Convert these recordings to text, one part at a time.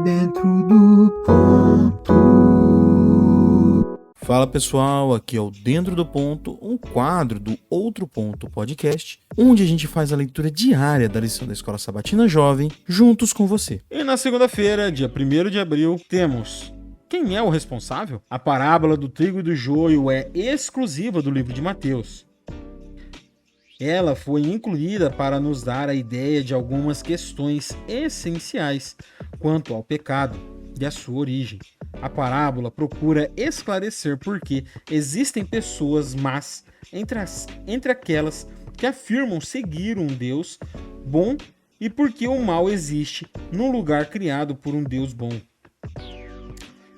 Dentro do ponto. Fala pessoal, aqui é o Dentro do Ponto, um quadro do Outro Ponto Podcast, onde a gente faz a leitura diária da lição da Escola Sabatina Jovem, juntos com você. E na segunda-feira, dia 1º de abril, temos quem é o responsável? A parábola do trigo e do joio é exclusiva do livro de Mateus. Ela foi incluída para nos dar a ideia de algumas questões essenciais quanto ao pecado e a sua origem. A parábola procura esclarecer por que existem pessoas más entre aquelas que afirmam seguir um Deus bom e por que o mal existe num lugar criado por um Deus bom.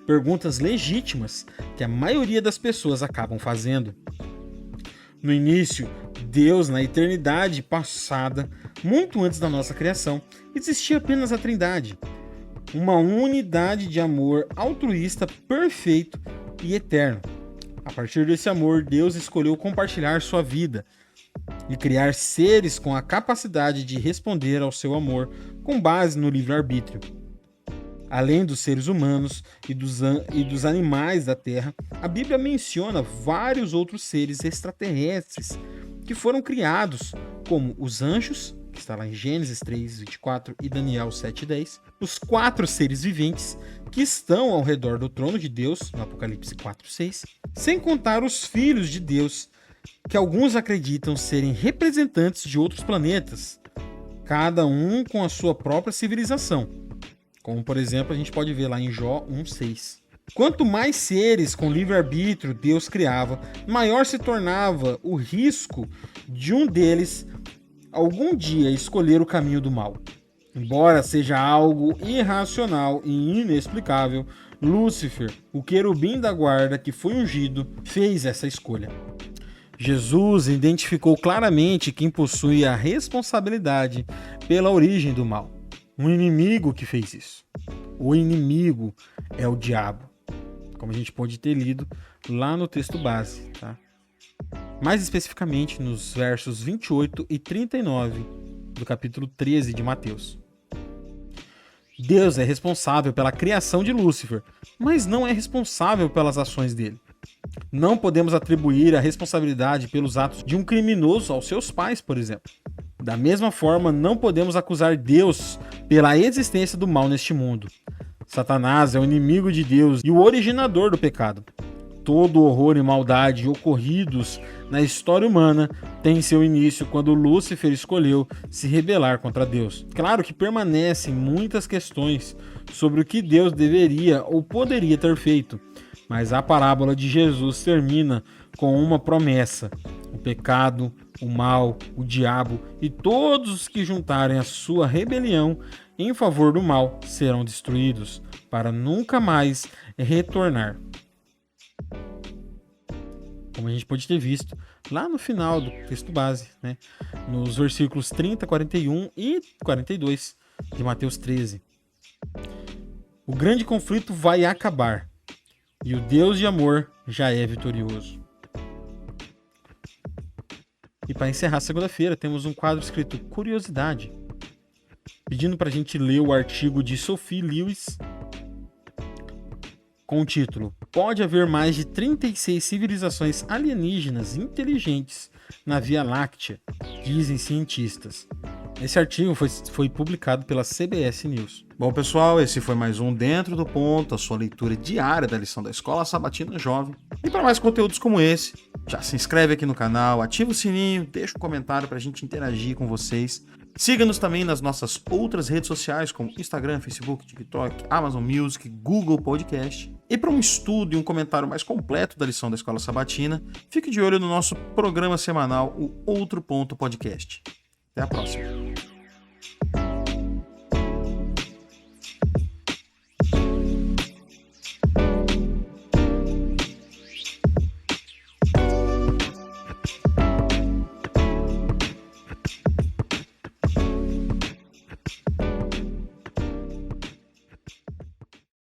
Perguntas legítimas que a maioria das pessoas acabam fazendo. No início, Deus, na eternidade passada, muito antes da nossa criação, existia apenas a Trindade, uma unidade de amor altruísta perfeito e eterno. A partir desse amor, Deus escolheu compartilhar sua vida e criar seres com a capacidade de responder ao seu amor com base no livre-arbítrio. Além dos seres humanos e dos animais da Terra, a Bíblia menciona vários outros seres extraterrestres que foram criados, como os anjos, que está lá em Gênesis 3:24 e Daniel 7:10, os 4 seres viventes que estão ao redor do trono de Deus, no Apocalipse 4:6, sem contar os filhos de Deus, que alguns acreditam serem representantes de outros planetas, cada um com a sua própria civilização. Como, por exemplo, a gente pode ver lá em Jó 1:6. Quanto mais seres com livre-arbítrio Deus criava, maior se tornava o risco de um deles algum dia escolher o caminho do mal. Embora seja algo irracional e inexplicável, Lúcifer, o querubim da guarda que foi ungido, fez essa escolha. Jesus identificou claramente quem possui a responsabilidade pela origem do mal. Um inimigo que fez isso. O inimigo é o diabo, como a gente pode ter lido lá no texto base, tá? Mais especificamente nos versos 28 e 39 do capítulo 13 de Mateus. Deus é responsável pela criação de Lúcifer, mas não é responsável pelas ações dele. Não podemos atribuir a responsabilidade pelos atos de um criminoso aos seus pais, por exemplo. Da mesma forma, não podemos acusar Deus pela existência do mal neste mundo. Satanás é o inimigo de Deus e o originador do pecado. Todo o horror e maldade ocorridos na história humana tem seu início quando Lúcifer escolheu se rebelar contra Deus. Claro que permanecem muitas questões sobre o que Deus deveria ou poderia ter feito, mas a parábola de Jesus termina com uma promessa: o pecado, o mal, o diabo e todos os que juntarem a sua rebelião em favor do mal serão destruídos, para nunca mais retornar. Como a gente pode ter visto lá no final do texto base, né? Nos versículos 30, 41 e 42 de Mateus 13. O grande conflito vai acabar e o Deus de amor já é vitorioso. E para encerrar a segunda-feira, temos um quadro escrito Curiosidade, pedindo para a gente ler o artigo de Sophie Lewis com o título: Pode haver mais de 36 civilizações alienígenas inteligentes na Via Láctea, dizem cientistas. Esse artigo foi publicado pela CBS News. Bom pessoal, esse foi mais um Dentro do Ponto, a sua leitura diária da lição da Escola Sabatina Jovem. E para mais conteúdos como esse, já se inscreve aqui no canal, ativa o sininho, deixa um comentário para a gente interagir com vocês. Siga-nos também nas nossas outras redes sociais, como Instagram, Facebook, TikTok, Amazon Music, Google Podcast. E para um estudo e um comentário mais completo da lição da Escola Sabatina, fique de olho no nosso programa semanal, o Outro Ponto Podcast. Até a próxima.